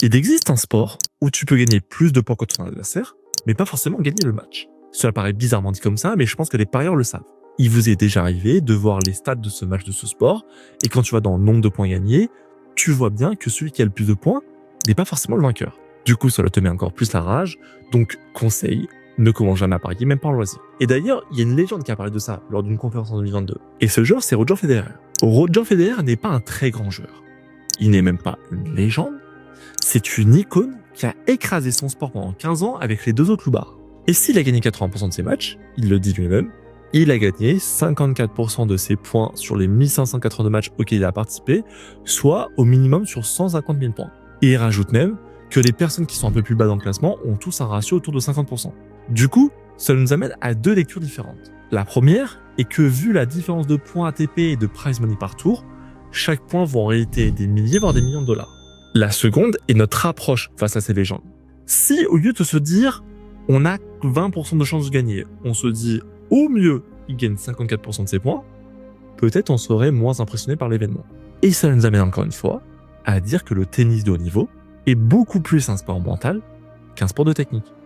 Il existe un sport où tu peux gagner plus de points que ton adversaire, mais pas forcément gagner le match. Cela paraît bizarrement dit comme ça, mais je pense que les parieurs le savent. Il vous est déjà arrivé de voir les stats de ce match de ce sport, et quand tu vas dans le nombre de points gagnés, tu vois bien que celui qui a le plus de points n'est pas forcément le vainqueur. Du coup, cela te met encore plus la rage, donc conseil, ne commence jamais à parier, même pas en loisir. Et d'ailleurs, il y a une légende qui a parlé de ça lors d'une conférence en 2022. Et ce joueur, c'est Roger Federer. Roger Federer n'est pas un très grand joueur. Il n'est même pas une légende. C'est une icône qui a écrasé son sport pendant 15 ans avec les deux autres loupards. Et s'il a gagné 80% de ses matchs, il le dit lui-même, il a gagné 54% de ses points sur les 1582 matchs auxquels il a participé, soit au minimum sur 150 000 points. Et il rajoute même que les personnes qui sont un peu plus bas dans le classement ont tous un ratio autour de 50%. Du coup, ça nous amène à deux lectures différentes. La première est que vu la différence de points ATP et de prize money par tour, chaque point vaut en réalité des milliers voire des millions de dollars. La seconde est notre approche face à ces légendes. Si au lieu de se dire on a 20% de chance de gagner, on se dit au mieux il gagne 54% de ses points, peut-être on serait moins impressionné par l'événement. Et ça nous amène encore une fois à dire que le tennis de haut niveau est beaucoup plus un sport mental qu'un sport de technique.